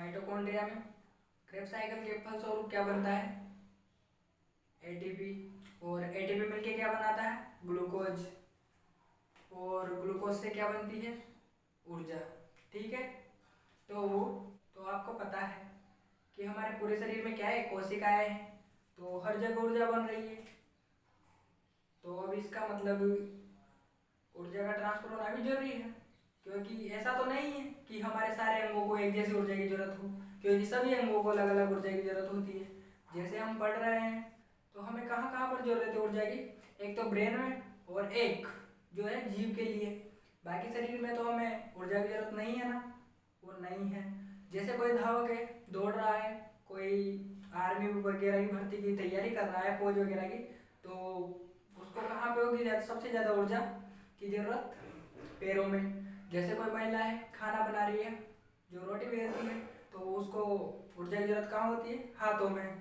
Mitochondria में Krebs cycle के फलस्वरूप क्या बनता है? एटीपी। और एटीपी मिलके क्या बनाता है? ग्लूकोज। और ग्लूकोज से क्या बनती है? ऊर्जा। ठीक है। तो आपको पता है कि हमारे पूरे शरीर में क्या है? कोशिकाएं हैं, तो हर जगह ऊर्जा बन रही है। तो अब इसका मतलब ऊर्जा का ट्रांसफर होना भी जरूरी है, क्योंकि ऐसा तो नहीं है कि हमारे सारे अंगों को एक जैसी ऊर्जा की जरूरत हो, क्योंकि सभी अंगों को अलग अलग ऊर्जा की जरूरत होती है। जैसे हम पढ़ रहे हैं तो हमें कहाँ कहाँ पर जरूरत है ऊर्जा की? एक तो ब्रेन में, और एक जो है जीभ के लिए। बाकी शरीर में तो हमें ऊर्जा की जरूरत नहीं है ना, वो नहीं है। जैसे कोई धावक है, दौड़ रहा है, कोई आर्मी वगैरह की भर्ती की तैयारी कर रहा है, फौज वगैरह की, तो उसको कहाँ पे होगी सबसे ज़्यादा ऊर्जा की ज़रूरत? पैरों में। जैसे कोई महिला है, खाना बना रही है, जो रोटी बेलती है, तो उसको ऊर्जा की जरूरत कहाँ होती है? हाथों में।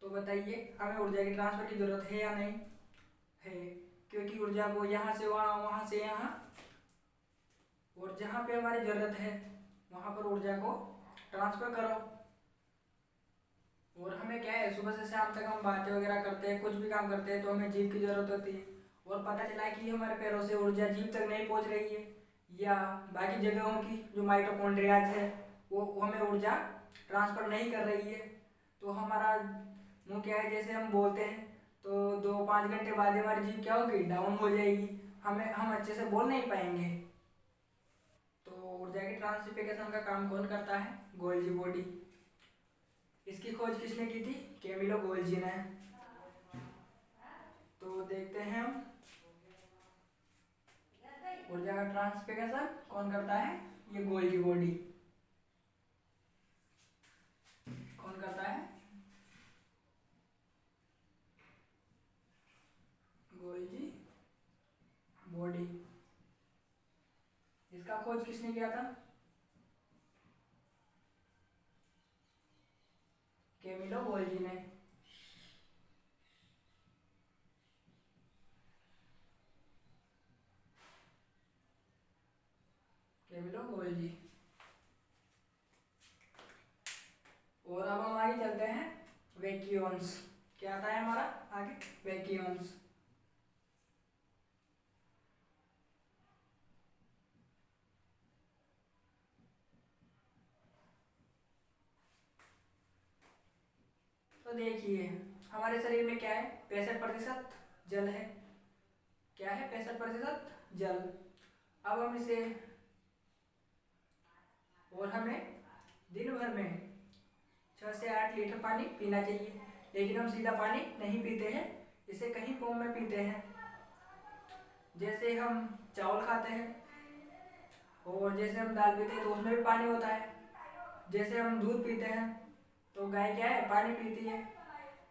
तो बताइए, हमें ऊर्जा की ट्रांसफर की जरूरत है या नहीं है? क्योंकि ऊर्जा को यहाँ से वहाँ, वहाँ से यहाँ, और जहाँ पे हमारी जरूरत है वहाँ पर ऊर्जा को ट्रांसफर करो। और हमें क्या है, सुबह से शाम तक हम बातें वगैरह करते हैं, कुछ भी काम करते हैं, तो हमें जीभ की जरूरत होती है। और पता चला कि हमारे पैरों से ऊर्जा जीभ तक नहीं पहुंच रही है, या बाकी जगहों की जो माइटोकॉन्ड्रियाज है वो हमें ऊर्जा ट्रांसफर नहीं कर रही है, तो हमारा मुंह क्या है, जैसे हम बोलते हैं तो 2-5 घंटे बाद हमारी जीभ क्या होगी? डाउन हो जाएगी, हम अच्छे से बोल नहीं पाएंगे। तो ऊर्जा की ट्रांसफिकेशन का काम कौन करता है? Golgi body. इसकी खोज किसने की थी? कैमिलो गोल्जी ने। तो देखते हैं हम ऊर्जा का ट्रांसफिकेशन कौन करता है? ये गोल्जी बॉडी। कौन करता है? Golgi body. इसका खोज किसने किया था? कैमिलो गोल्जी ने। Camillo Golgi. और अब हम आगे चलते हैं, वैक्यूम्स। क्या आता है हमारा आगे? वैक्यूम्स। तो देखिए, हमारे शरीर में क्या है? 65% जल है। क्या है? 65% जल। अब हम इसे, और हमें दिन भर में 6 से 8 लीटर पानी पीना चाहिए, लेकिन हम सीधा पानी नहीं पीते हैं, इसे कहीं फॉर्म में पीते हैं। जैसे हम चावल खाते हैं, और जैसे हम दाल पीते हैं तो उसमें भी पानी होता है। जैसे हम दूध पीते हैं, तो गाय क्या है? पानी पीती है,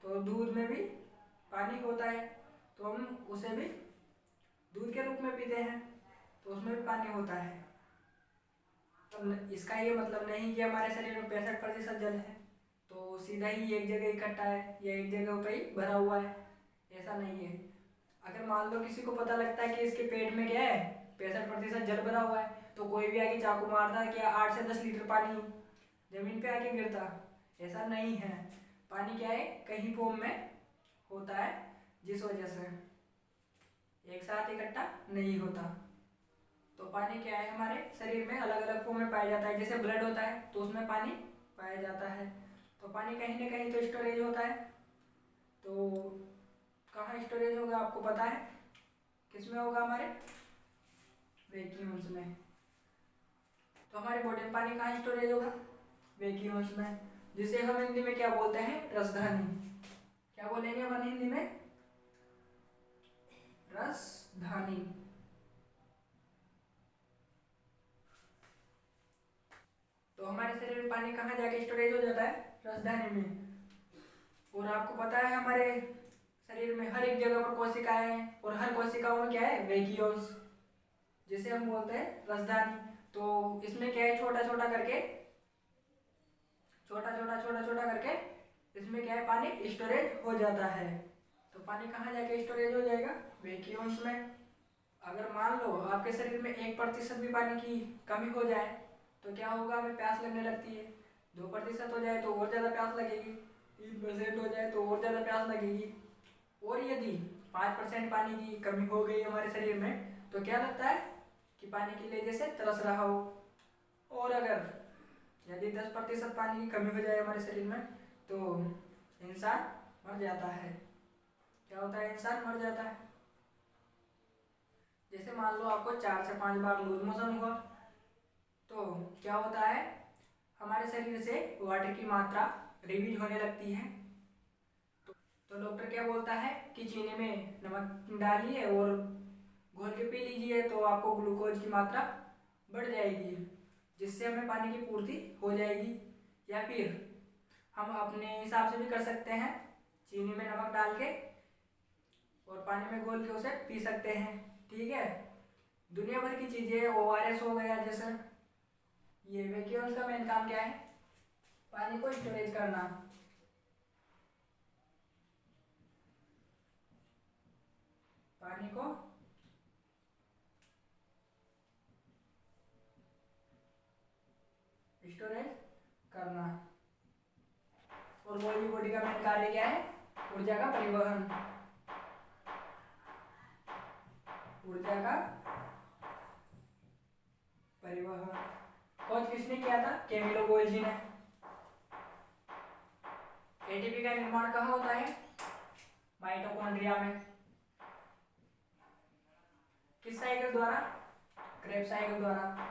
तो दूध में भी पानी होता है, तो हम उसे भी दूध के रूप में पीते हैं, तो उसमें भी पानी होता है। तो इसका ये मतलब नहीं कि हमारे शरीर में 65% जल है तो सीधा ही एक जगह इकट्ठा है या एक जगह पे ही भरा हुआ है, ऐसा नहीं है। अगर मान लो किसी को पता लगता है कि इसके पेट में क्या है, 65% जल भरा हुआ है, तो कोई भी आके चाकू मारता है, क्या 8 से 10 लीटर पानी जमीन पे आके गिरता? ऐसा नहीं है। पानी क्या है? कहीं फॉर्म में होता है, जिस वजह से एक साथ इकट्ठा नहीं होता। तो पानी क्या है, हमारे शरीर में अलग अलग फॉर्म में पाया जाता है। जैसे ब्लड होता है तो उसमें पानी पाया जाता है, तो पानी कहीं ना कहीं तो स्टोरेज होता है। तो कहाँ स्टोरेज होगा आपको पता है? किस में होगा? हमारे वैक्यूम्स में। तो हमारे बॉडी में पानी कहाँ स्टोरेज होगा? वैक्यूम्स में, जिसे हम हिंदी में क्या बोलते हैं? रसधानी। क्या बोलेंगे अपन हिंदी में? रसधानी। तो हमारे शरीर में पानी कहाँ जाके स्टोरेज हो जाता है? रसधानी में। और आपको पता है हमारे शरीर में हर एक जगह पर कोशिकाएं हैं, और हर कोशिकाओं में क्या है? वैक्यूल्स, जिसे हम बोलते हैं रसधानी। तो इसमें क्या है? छोटा छोटा करके, छोटा छोटा छोटा छोटा करके इसमें क्या है? पानी स्टोरेज हो जाता है। तो पानी कहाँ जाके स्टोरेज हो जाएगा? वैक्यूम्स में। अगर मान लो आपके शरीर में 1% भी पानी की कमी हो जाए, तो क्या होगा, हमें प्यास लगने लगती है। 2% हो जाए तो और ज़्यादा प्यास लगेगी, 3% हो जाए तो और ज़्यादा प्यास लगेगी। और यदि 5% पानी की कमी हो गई हमारे शरीर में तो क्या लगता है कि पानी के लिए जैसे तरस रहा हो। और अगर यदि 10% पानी की कमी हो जाए हमारे शरीर में तो इंसान मर जाता है। क्या होता है, इंसान मर जाता है। जैसे मान लो आपको 4 से 5 बार लूज मोशन हुआ तो क्या होता है, हमारे शरीर से वाटर की मात्रा रिलीज होने लगती है। तो डॉक्टर क्या बोलता है कि चीनी में नमक डालिए और घोल के पी लीजिए तो आपको ग्लूकोज की मात्रा बढ़ जाएगी, जिससे हमें पानी की पूर्ति हो जाएगी। या फिर हम अपने हिसाब से भी कर सकते हैं, चीनी में नमक डाल के और पानी में घोल के उसे पी सकते हैं। ठीक है। दुनिया भर की चीज़ें, ORS हो गया जैसे, ये वैक्यूम्स का मेन काम क्या है, पानी को स्टोरेज करना। पानी को स्टोरेज करना। और बॉडी बॉडी का मेन कार्य क्या है, ऊर्जा का परिवहन। ऊर्जा का परिवहन खोज किसने किया था, कैमिलो गोल्जी ने। एटीपी का निर्माण कहाँ होता है, माइटोकॉन्ड्रिया में। किस साइकिल द्वारा, क्रेब्स साइकिल द्वारा।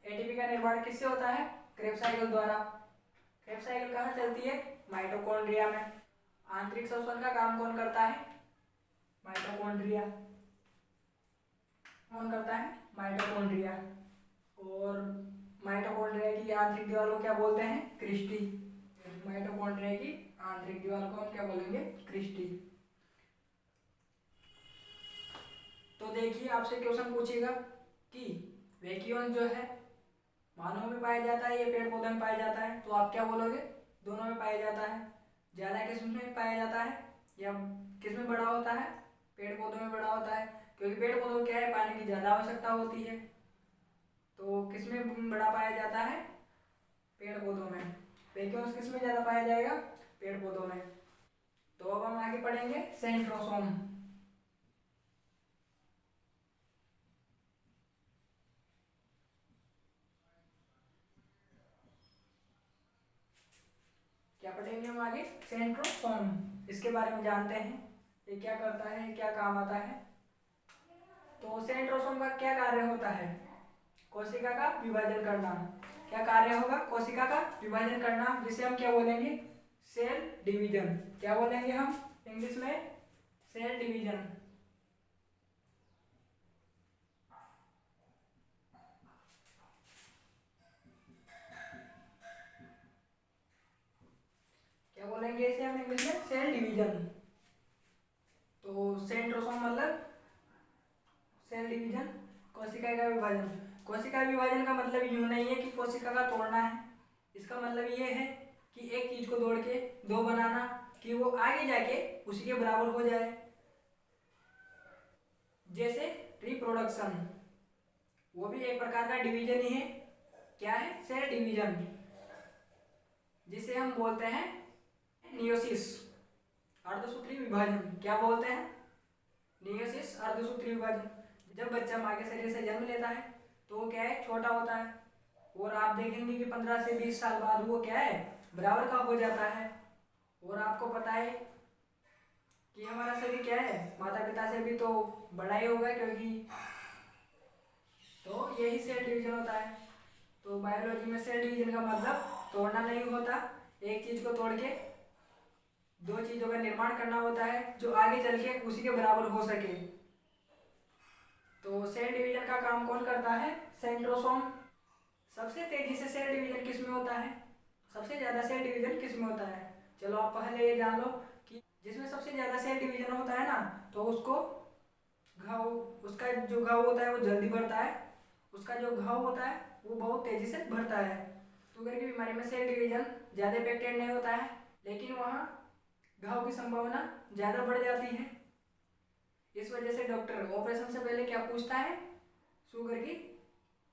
एटीपी का निर्माण किससे होता है, क्रेब्स साइकिल द्वारा। क्रेब्स साइकिल कहाँ चलती है, माइटोकॉन्ड्रिया में। आंतरिक श्वसन का काम कौन करता है, माइटोकॉन्ड्रिया। कौन करता है, माइटोकॉन्ड्रिया। और माइटोकॉन्ड्रिया की आंतरिक दीवार को क्या बोलते हैं, क्रिस्टी। माइटोकॉन्ड्रिया की आंतरिक दीवार को हम क्या बोलेंगे, क्रिस्टी। तो देखिए आपसे क्वेश्चन पूछेगा कि वैक्यूम जो है मानव में पाया जाता है या पेड़ पौधे में पाया जाता है, तो आप क्या बोलोगे, दोनों में पाया जाता है। ज्यादा किस में पाया जाता है या किस में बड़ा होता है, पेड़ पौधों में बड़ा होता है। क्योंकि पेड़ पौधों को क्या है, पानी की ज्यादा आवश्यकता होती है। तो किस में बड़ा पाया जाता है, पेड़ पौधों में। वैक्यूम किस में ज्यादा पाया जाएगा, पेड़ पौधों में। तो अब हम आगे पढ़ेंगे सेंट्रोसोम। क्या पढ़ेंगे हम आगे, सेंट्रोसोम। इसके बारे में जानते हैं, ये क्या करता है, क्या काम आता है। तो सेंट्रोसोम का क्या कार्य होता है, कोशिका का विभाजन करना। क्या कार्य होगा, कोशिका का विभाजन करना, जिसे हम क्या बोलेंगे, सेल डिवीजन। क्या बोलेंगे हम इंग्लिश में, सेल डिवीजन। क्या बोलेंगे इसे हम इंग्लिश में, सेल डिवीजन। तो सेंट्रोसोम मतलब सेल डिवीजन, कोशिका का विभाजन। कोशिका विभाजन का मतलब यूं नहीं है कि कोशिका का तोड़ना है। इसका मतलब ये है कि एक चीज को तोड़ के दो बनाना, कि वो आगे जाके उसी के बराबर हो जाए। जैसे रिप्रोडक्शन, वो भी एक प्रकार का डिवीजन ही है। क्या है, सेल डिवीजन, जिसे हम बोलते हैं नियोसिस, अर्धसूत्री विभाजन। क्या बोलते हैं, नियोसिस, अर्धसूत्री विभाजन। जब बच्चा माँ के शरीर से जन्म लेता है तो वो क्या है, छोटा होता है। और आप देखेंगे कि 15 से 20 साल बाद वो क्या है, बराबर का हो जाता है। और आपको पता है कि हमारा शरीर क्या है, माता पिता से भी तो बड़ा ही होगा, क्योंकि तो यही सेल डिवीजन होता है। तो बायोलॉजी में सेल डिवीजन का मतलब तोड़ना नहीं होता, एक चीज को तोड़ के दो चीजों का निर्माण करना होता है जो आगे चल के उसी के बराबर हो सके। तो सेल डिवीजन का काम कौन करता है, सेंट्रोसोम। सबसे तेजी से सेल डिवीजन किस में होता है, सबसे ज्यादा सेल डिवीजन किस में होता है। चलो आप पहले ये जान लो कि जिसमें सबसे ज्यादा सेल डिवीजन होता है ना, तो उसको घाव, उसका जो घाव होता है वो जल्दी बढ़ता है, उसका जो घाव होता है वो बहुत तेजी से बढ़ता है। शुगर की बीमारी में सेल डिवीजन ज्यादा इफेक्टेड नहीं होता है, लेकिन वहाँ घाव की संभावना ज़्यादा बढ़ जाती है। इस वजह से डॉक्टर ऑपरेशन से पहले क्या पूछता है, शुगर की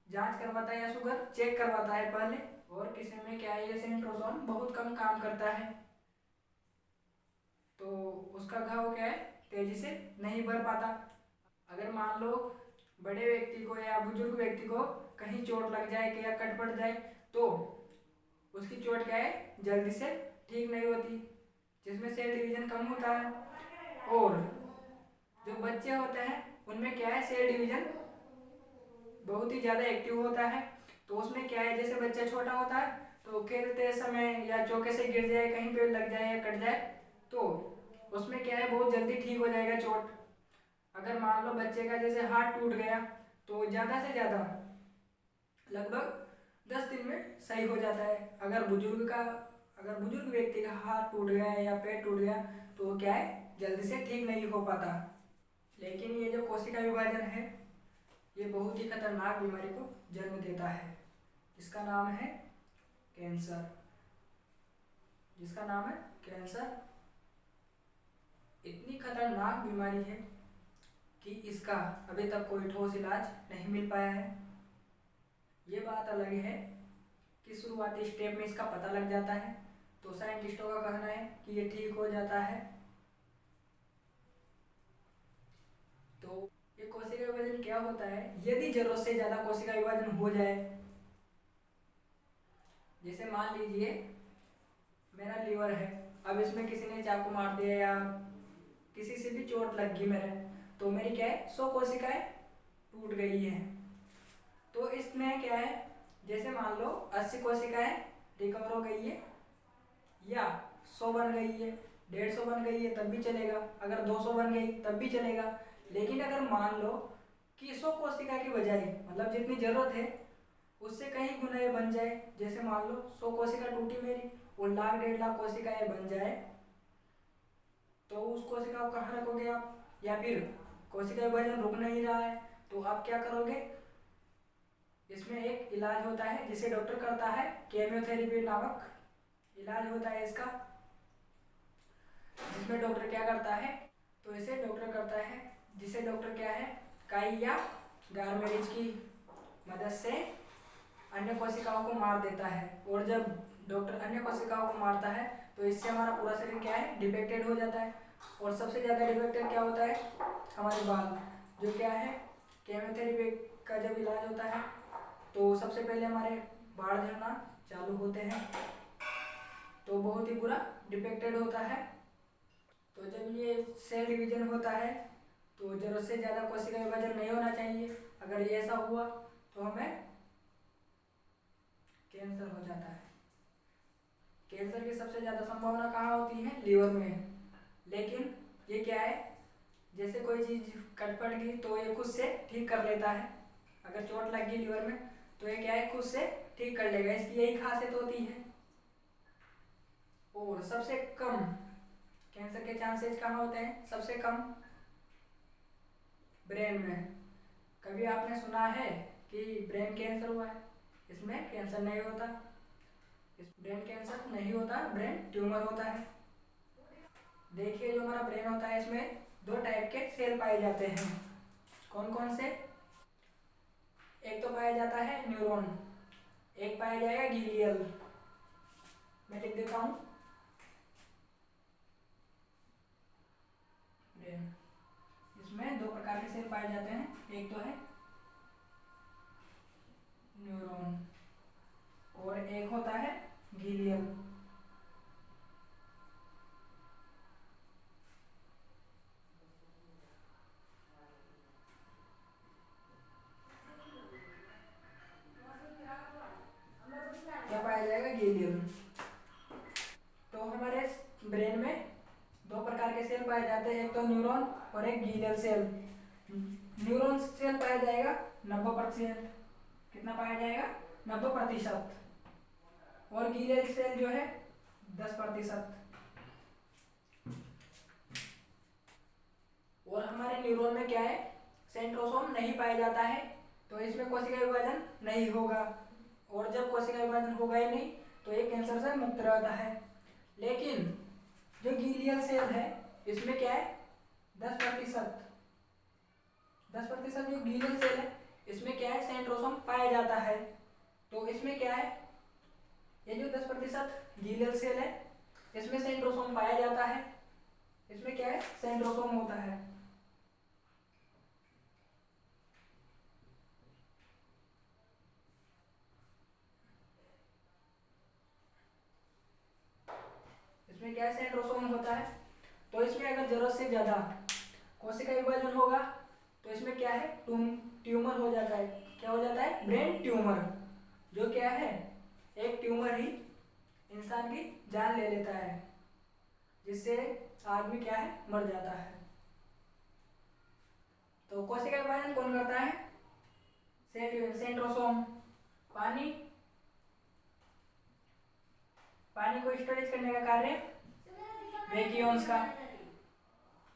जांच करवाता है या शुगर चेक करवाता है पहले। और किसी में क्या है, ये सेंट्रोसोम बहुत कम काम करता है, तो उसका घाव क्या है, तेजी से नहीं भर पाता। अगर मान लो बड़े व्यक्ति को या बुजुर्ग व्यक्ति को कहीं चोट लग जाए या कट पड़ जाए, तो उसकी चोट क्या है, जल्दी से ठीक नहीं होती, जिसमें सेल डिवीजन कम होता है। और जो बच्चे होते हैं उनमें क्या है, सेल डिवीजन बहुत ही ज़्यादा एक्टिव होता है। तो उसमें क्या है, जैसे बच्चा छोटा होता है तो खेलते समय या चौके से गिर जाए, कहीं पे लग जाए या कट जाए, तो उसमें क्या है, बहुत जल्दी ठीक हो जाएगा चोट। अगर मान लो बच्चे का जैसे हाथ टूट गया, तो ज़्यादा से ज़्यादा लगभग 10 दिन में सही हो जाता है। अगर बुजुर्ग व्यक्ति का हाथ टूट गया या पैर टूट गया, तो वो क्या है, जल्दी से ठीक नहीं हो पाता। लेकिन ये जो कोशिका विभाजन है, ये बहुत ही खतरनाक बीमारी को जन्म देता है, इसका नाम है कैंसर। जिसका नाम है कैंसर। इतनी खतरनाक बीमारी है कि इसका अभी तक कोई ठोस इलाज नहीं मिल पाया है। ये बात अलग है कि शुरुआती स्टेप में इसका पता लग जाता है, तो साइंटिस्टों का कहना है कि ये ठीक हो जाता है। तो ये कोशिका विभाजन क्या होता है, यदि जरूरत से ज़्यादा कोशिका विभाजन हो जाए, जैसे मान लीजिए मेरा लीवर है, अब इसमें किसी ने चाकू मार दिया या किसी से भी चोट लग गई मेरे, तो मेरी क्या है, 100 कोशिकाएं टूट गई हैं। तो इसमें क्या है, जैसे मान लो 80 कोशिकाएं रिकवर हो गई है, या 100 बन गई है, 150 बन गई है, तब भी चलेगा। अगर 200 बन गई तब भी चलेगा। लेकिन अगर मान लो कि 100 कोशिका की बजाय, मतलब जितनी जरूरत है उससे कहीं गुना ये बन जाए, जैसे मान लो 100 कोशिका टूटी मेरी और लाख 1.5 लाख कोशिकाएं बन जाए, तो उस कोशिका को कहाँ रखोगे आप, या फिर कोशिका विभाजन रुक नहीं रहा है तो आप क्या करोगे। इसमें एक इलाज होता है जिसे डॉक्टर करता है, केमियोथेरेपी नामक इलाज होता है इसका, जिसमें डॉक्टर क्या करता है, तो इसे डॉक्टर करता है जिसे डॉक्टर क्या है, काई या गारमेरिज की मदद से अन्य कोशिकाओं को मार देता है। और जब डॉक्टर अन्य कोशिकाओं को मारता है तो इससे हमारा पूरा शरीर क्या है, डिफेक्टेड हो जाता है। और सबसे ज़्यादा डिफेक्टेड क्या होता है, हमारे बाल, जो क्या है, केमोथेरेपी का जब इलाज होता है तो सबसे पहले हमारे बाल झड़ना चालू होते हैं, तो बहुत ही बुरा डिफेक्टेड होता है। तो जब ये सेल डिवीजन होता है तो जरूरत से ज़्यादा कोशिका विभाजन नहीं होना चाहिए। अगर ये ऐसा हुआ तो हमें कैंसर हो जाता है। कैंसर की सबसे ज़्यादा संभावना कहाँ होती है, लीवर में। लेकिन ये क्या है, जैसे कोई चीज़ कट पड़ गई तो ये खुद से ठीक कर लेता है। अगर चोट लग गई लीवर में तो ये क्या है, खुद से ठीक कर लेगा, इसकी यही खासियत होती है। और सबसे कम कैंसर के चांसेस कहाँ होते हैं, सबसे कम ब्रेन में। कभी आपने सुना है कि ब्रेन कैंसर हुआ है, इसमें कैंसर नहीं होता, इस ब्रेन कैंसर नहीं होता, ब्रेन ट्यूमर होता है। देखिए जो हमारा ब्रेन होता है इसमें 2 टाइप के सेल पाए जाते हैं। कौन कौन से, एक तो पाया जाता है न्यूरॉन, एक पाया जाएगा ग्लियल। मैं लिख देता हूँ, ब्रेन, इसमें 2 प्रकार के सेल पाए जाते हैं, एक तो है न्यूरॉन और एक होता है ग्लियल। क्या पाया जाएगा, ग्लियल। तो हमारे ब्रेन में 2 प्रकार के सेल पाए जाते हैं, एक तो न्यूरॉन और एक ग्लियल सेल। न्यूरॉन सेल पाया जाएगा 90%, कितना पाया जाएगा, 90%। और ग्लियल सेल जो है 10%। और हमारे न्यूरॉन में क्या है, सेंट्रोसोम नहीं पाया जाता है, तो इसमें कोशिका विभाजन नहीं होगा। और जब कोशिका विभाजन होगा ही नहीं तो ये कैंसर से मुक्त रहता है। लेकिन जो गीलियल सेल है इसमें क्या है 10% जो गीलियल सेल है इसमें क्या है सेंट्रोसोम पाया जाता है। तो इसमें क्या है, ये जो 10% गीलियल सेल है इसमें सेंट्रोसोम पाया जाता है, इसमें क्या है सेंट्रोसोम होता है। इसमें क्या है सेंट्रोसोम होता है। तो इसमें अगर जरूरत से ज्यादा कोशिका विभाजन होगा तो इसमें क्या है ट्यूमर हो जाता है। क्या हो जाता है, ब्रेन ट्यूमर, जो क्या है एक ट्यूमर ही इंसान की जान ले लेता है, जिससे आदमी क्या है मर जाता है। तो कोशिका विभाजन कौन करता है, सेंट्रोसोम। पानी को स्टोरेज करने का कार्य ब्रैकियोन्स का,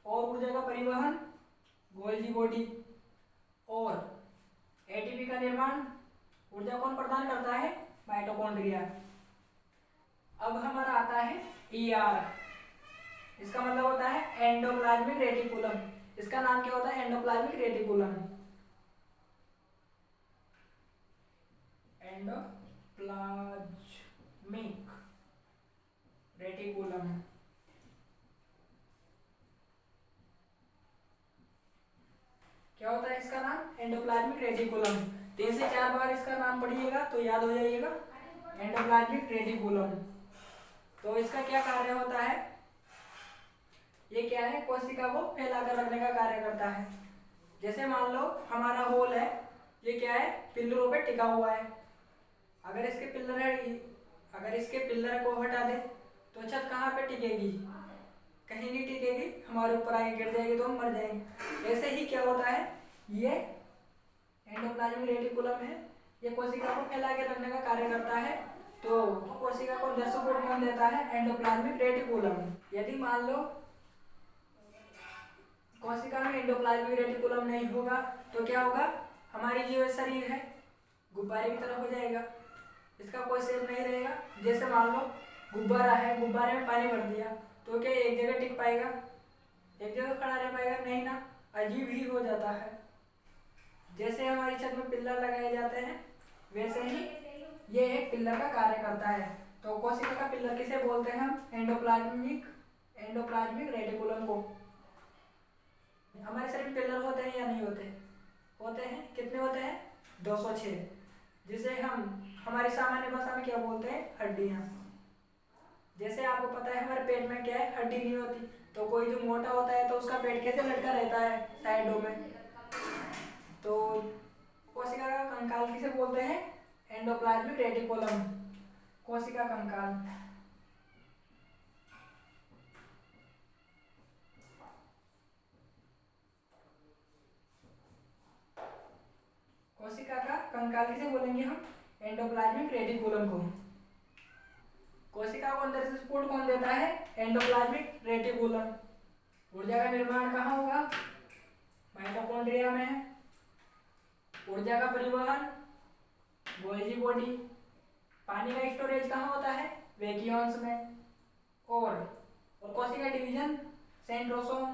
और ऊर्जा का परिवहन गोल्जी बॉडी, और एटीपी का निर्माण ऊर्जा कौन प्रदान करता है, माइटोकॉन्ड्रिया। अब हमारा आता है ईआर, इसका मतलब होता है एंडोप्लाज्मिक रेटिकुलम। इसका नाम क्या होता है, एंडोप्लाज्मिक रेटिकुलम। Endoplasmic reticulum. क्या होता है इसका नाम, एंडोप्लाज्मिक रेटिकुलम। 3 से 4 बार इसका नाम पढ़िएगा तो याद हो जाइएगा, एंडोप्लाज्मिक रेटिकुलम। तो इसका क्या कार्य होता है, ये क्या है कोशिका को फैलाकर रखने का कार्य करता है। जैसे मान लो हमारा होल है, ये क्या है पिल्लरों पे टिका हुआ है। अगर इसके पिल्लर को हटा दे तो छत कहाँ पे टिकेगी, कहीं नहीं टिकेगी, हमारे ऊपर आके गिर जाएगी तो हम मर जाएंगे। ऐसे ही क्या होता है, ये एंडोप्लाज्मिक रेटिकुलम है, ये कोशिका को फैला के रखने का कार्य करता है। तो कोशिका को अंदर सपोर्ट कौन देता है, एंडोप्लाज्मिक रेटिकुलम। यदि मान लो कोशिका में एंडोप्लाज्मिक रेटिकुलम नहीं होगा तो क्या होगा, हमारी जो शरीर है गुब्बारे की तरह हो जाएगा, इसका कोई शेप नहीं रहेगा। जैसे मान लो गुब्बारा है, गुब्बारे में पानी भर दिया तो क्या एक जगह टिक पाएगा, एक जगह खड़ा रह पाएगा, नहीं ना, अजीब ही हो जाता है। जैसे हमारी छत में पिल्लर लगाए जाते हैं वैसे ही ये एक पिल्लर का कार्य करता है। तो कोशिका का पिल्लर किसे बोलते हैं हम, एंडोप्लाज्मिक रेटिकुलम को। हमारे शरीर में पिल्लर होते हैं या नहीं होते, होते हैं। कितने होते हैं, 206, जिसे हम हमारी सामान्य भाषा में क्या बोलते हैं, हड्डियां। जैसे आपको पता है हमारे पेट में क्या है, हड्डी नहीं होती, तो कोई जो मोटा होता है तो उसका पेट कैसे लटका रहता है साइडों में। तो कोशिका का कंकाल किसे बोलते हैं, एंडोप्लाज्मिक रेटिकुलम, कोशिका कंकाल। कोशिका का कंकाल किसे बोलेंगे हम, एंडोप्लाज्मिक रेटिकुलम को। कोशिका को अंदर से सपोर्ट कौन देता है, एंडोप्लाज्मिक रेटिकुलम। ऊर्जा का निर्माण कहाँ होगा, माइटोकॉन्ड्रिया में है। ऊर्जा का परिवहन गोल्जी बॉडी। पानी का स्टोरेज कहाँ होता है, वैक्यूल्स में। और कोशिका डिवीजन सेंट्रोसोम।